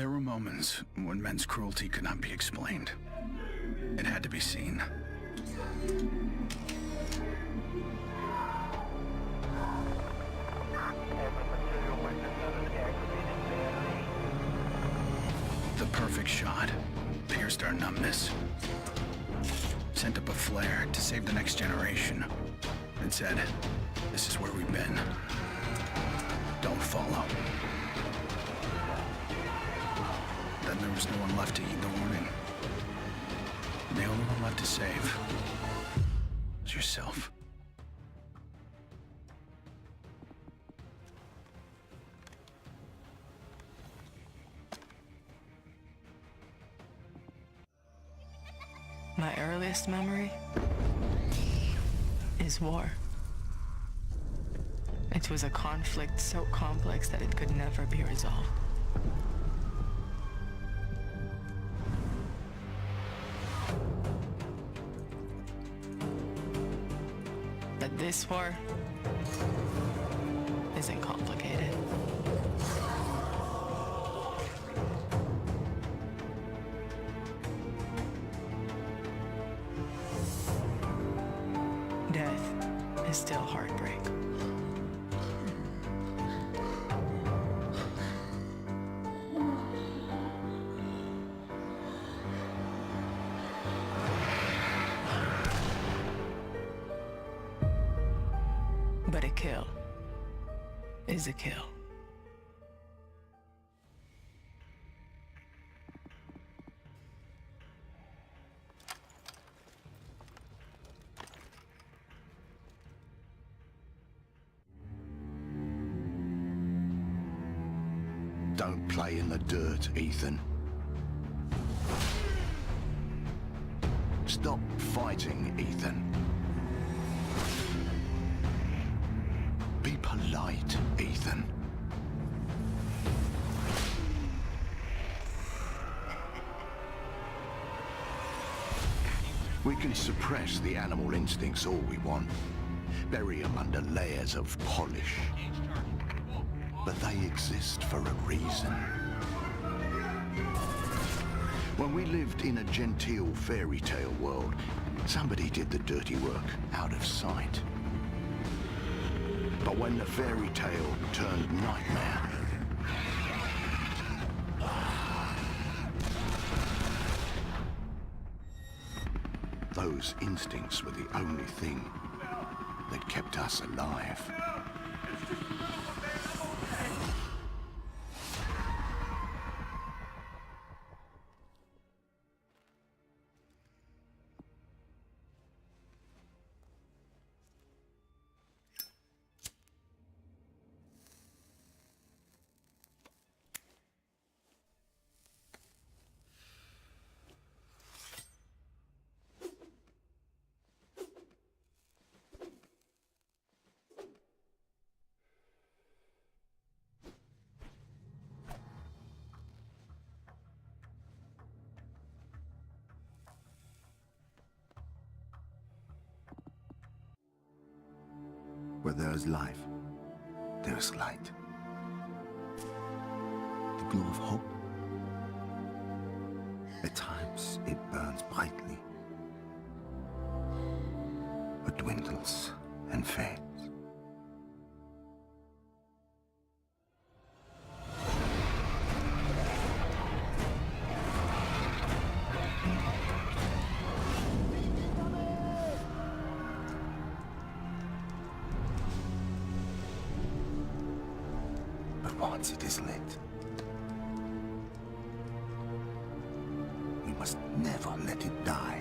There were moments when men's cruelty could not be explained. It had to be seen. The perfect shot pierced our numbness, sent up a flare to save the next generation, and said, "This is where we've been. Don't follow." Then there was no one left to heed the warning. The only one left to save was yourself. My earliest memory is war. It was a conflict so complex that it could never be resolved. But this war isn't complicated. Death is still heartbreak. But a kill is a kill. Don't play in the dirt, Ethan. Stop fighting, Ethan. Be polite, Ethan. We can suppress the animal instincts all we want, bury them under layers of polish. But they exist for a reason. When we lived in a genteel fairy tale world, somebody did the dirty work out of sight. But when the fairy tale turned nightmare, those instincts were the only thing that kept us alive. Where there is life, there is light. The glow of hope. At times, it burns brightly, but dwindles and fades. Once it is lit, we must never let it die.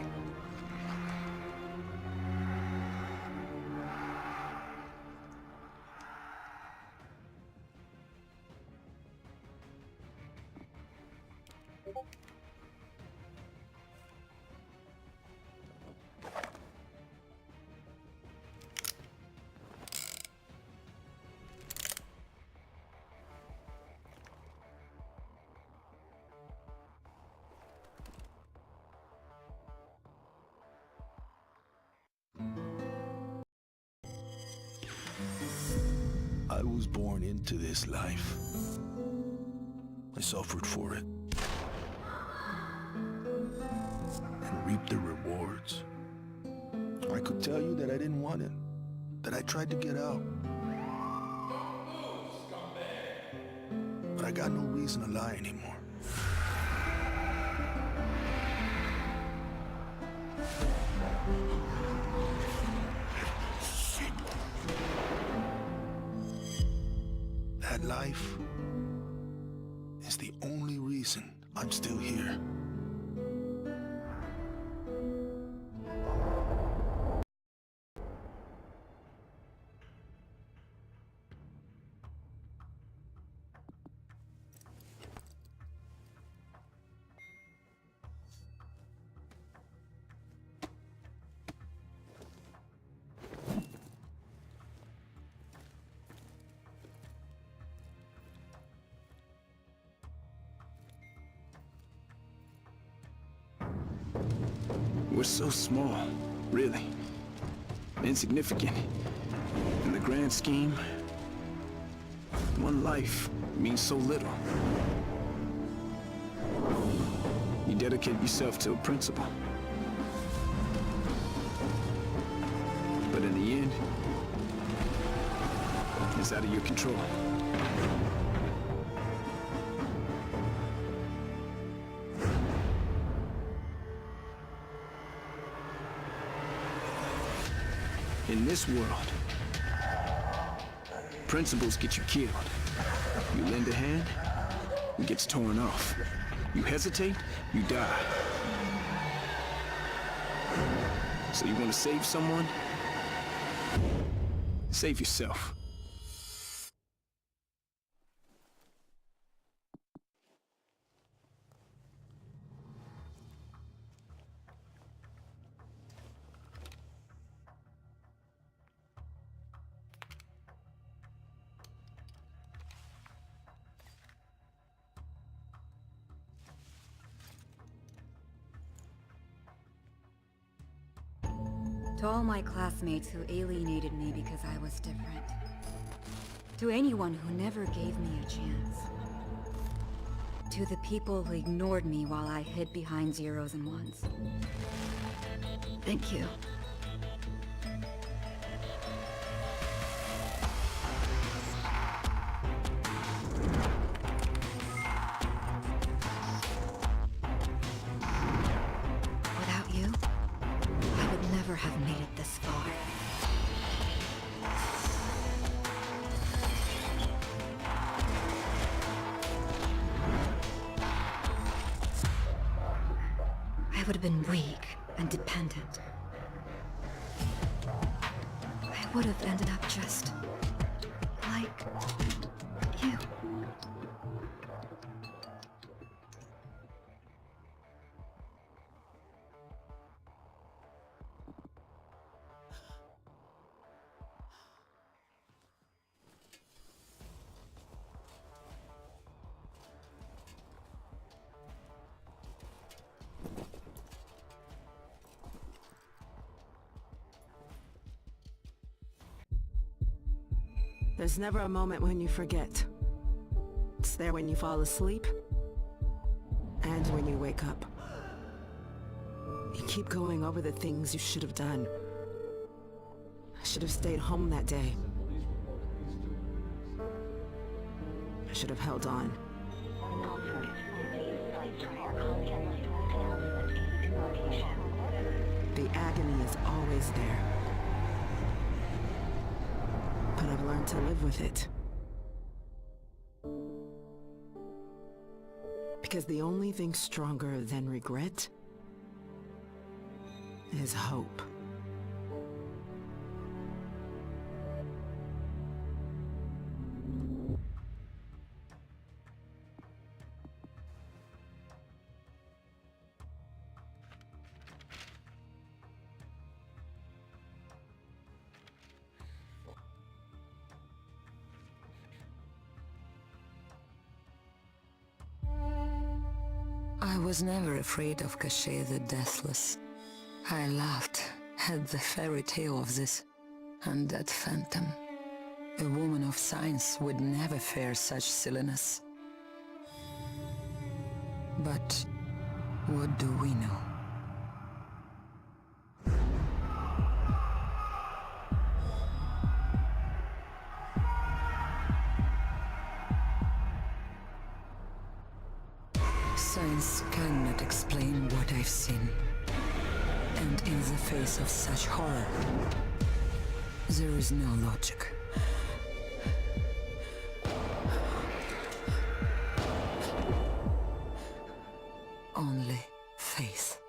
I was born into this life. I suffered for it. And reaped the rewards. I could tell you that I didn't want it. That I tried to get out. But I got no reason to lie anymore. That life is the only reason I'm still here. We're so small, really. Insignificant. In the grand scheme, one life means so little. You dedicate yourself to a principle. But in the end, it's out of your control. In this world, principles get you killed. You lend a hand, it gets torn off. You hesitate, you die. So you want to save someone? Save yourself. To all my classmates who alienated me because I was different. To anyone who never gave me a chance. To the people who ignored me while I hid behind zeros and ones. Thank you. Without you, I would never have made it this far. I would have been weak and dependent. I would have ended up just like you. There's never a moment when you forget. It's there when you fall asleep, and when you wake up. You keep going over the things you should have done. I should have stayed home that day. I should have held on. The agony is always there. But I've learned to live with it. Because the only thing stronger than regret is hope. I was never afraid of Cachet the Deathless. I laughed at the fairy tale of this undead phantom. A woman of science would never fear such silliness. But what do we know? Science cannot explain what I've seen. And in the face of such horror, there is no logic. Only faith.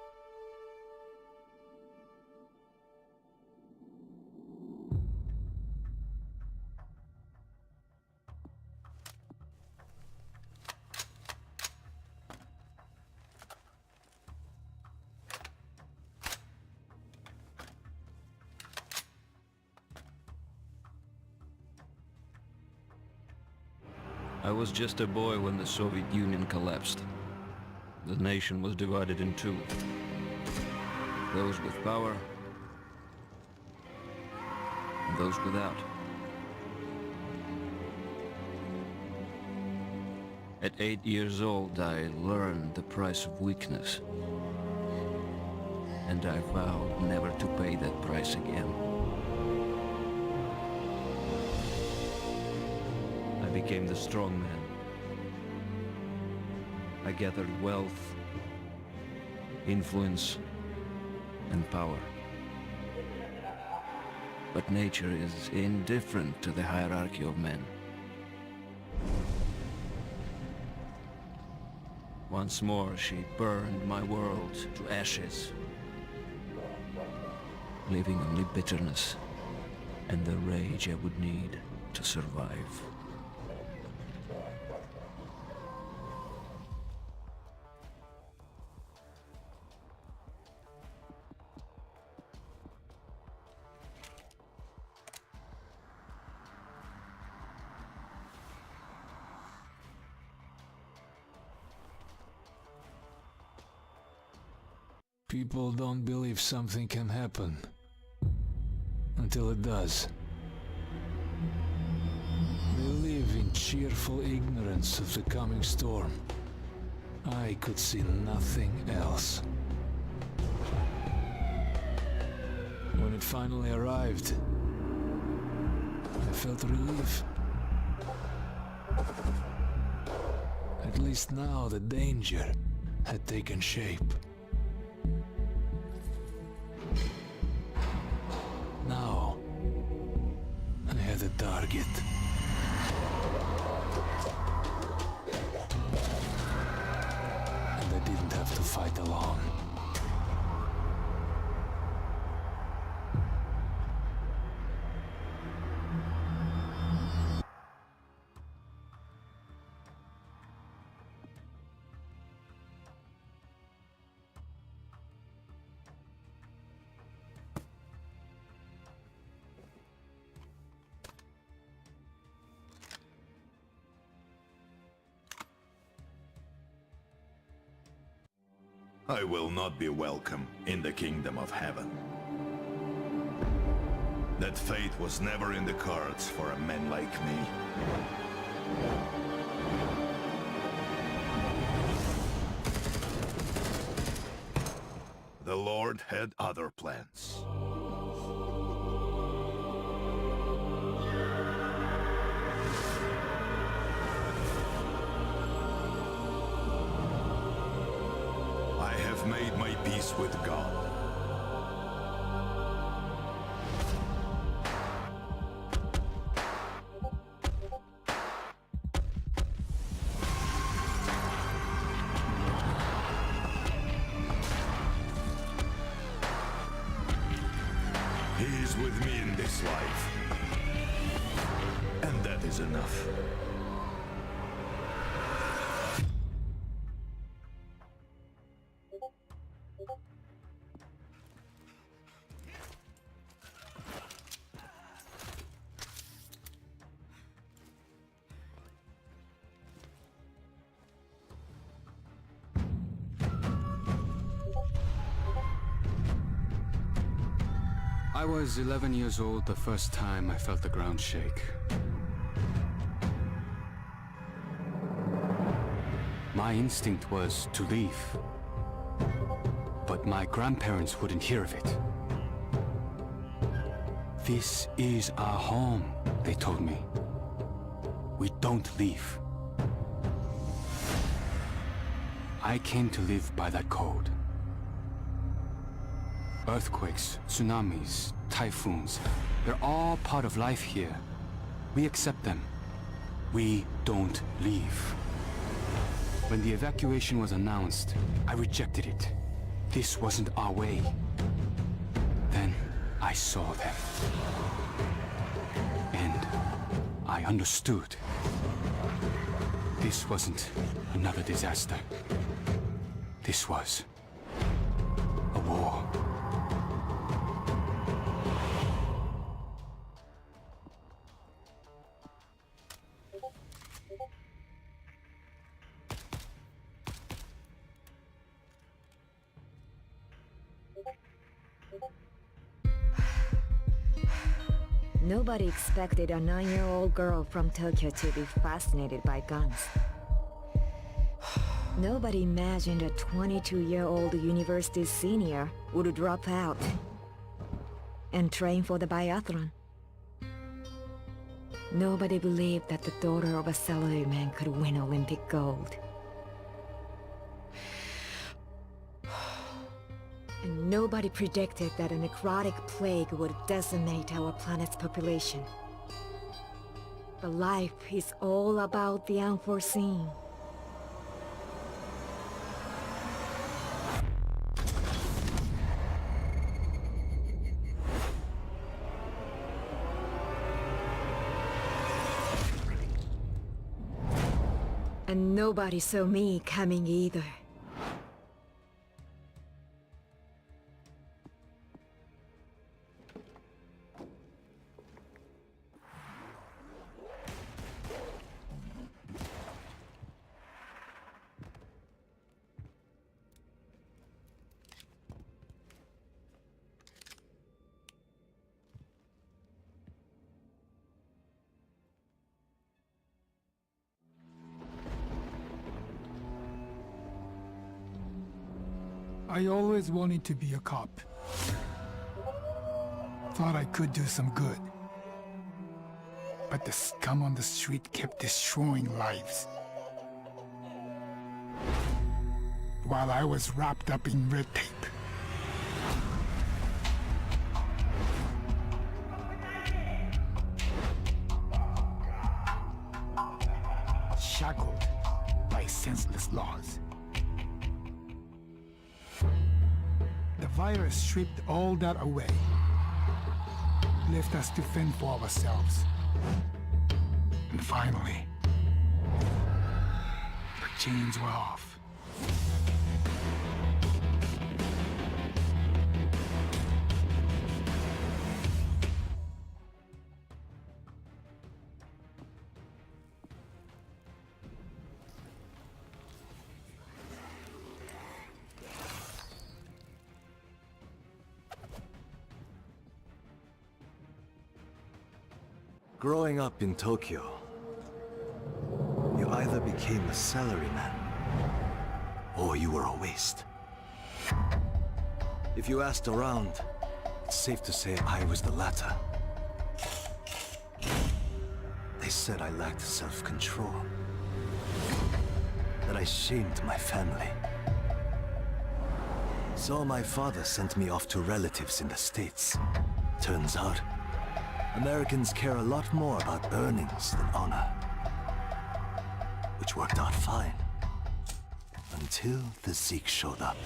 I was just a boy when the Soviet Union collapsed. The nation was divided in two. Those with power, and those without. At 8 years old, I learned the price of weakness. And I vowed never to pay that price again. I became the strong man. I gathered wealth, influence, and power. But nature is indifferent to the hierarchy of men. Once more, she burned my world to ashes, leaving only bitterness and the rage I would need to survive. People don't believe something can happen until it does. They live in cheerful ignorance of the coming storm. I could see nothing else. When it finally arrived, I felt relief. At least now the danger had taken shape. Now, I had a target. And I didn't have to fight alone. I will not be welcome in the kingdom of heaven. That fate was never in the cards for a man like me. The Lord had other plans. I have made my peace with God. He is with me in this life. And that is enough. I was 11 years old the first time I felt the ground shake. My instinct was to leave. But my grandparents wouldn't hear of it. This is our home, they told me. We don't leave. I came to live by that code. Earthquakes, tsunamis, typhoons, they're all part of life here. We accept them. We don't leave. When the evacuation was announced, I rejected it. This wasn't our way. Then I saw them. And I understood. This wasn't another disaster. This was a war. Nobody expected a 9-year-old girl from Tokyo to be fascinated by guns. Nobody imagined a 22-year-old university senior would drop out and train for the biathlon. Nobody believed that the daughter of a salaryman could win Olympic gold. And nobody predicted that a necrotic plague would decimate our planet's population. But life is all about the unforeseen. And nobody saw me coming either. I always wanted to be a cop. Thought I could do some good. But the scum on the street kept destroying lives. While I was wrapped up in red tape. Shackled by senseless laws. The virus stripped all that away, left us to fend for ourselves. And finally, the chains were off. Growing up in Tokyo, you either became a salaryman, or you were a waste. If you asked around, it's safe to say I was the latter. They said I lacked self-control, that I shamed my family. So my father sent me off to relatives in the States. Turns out, Americans care a lot more about earnings than honor. Which worked out fine. Until the Zeke showed up.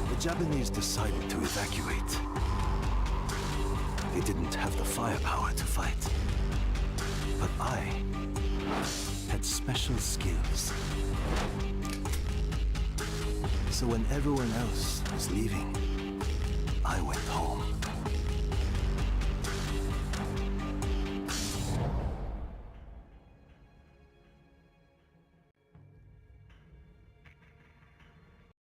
The Japanese decided to evacuate. They didn't have the firepower to fight. But I had special skills. So when everyone else was leaving, I went home.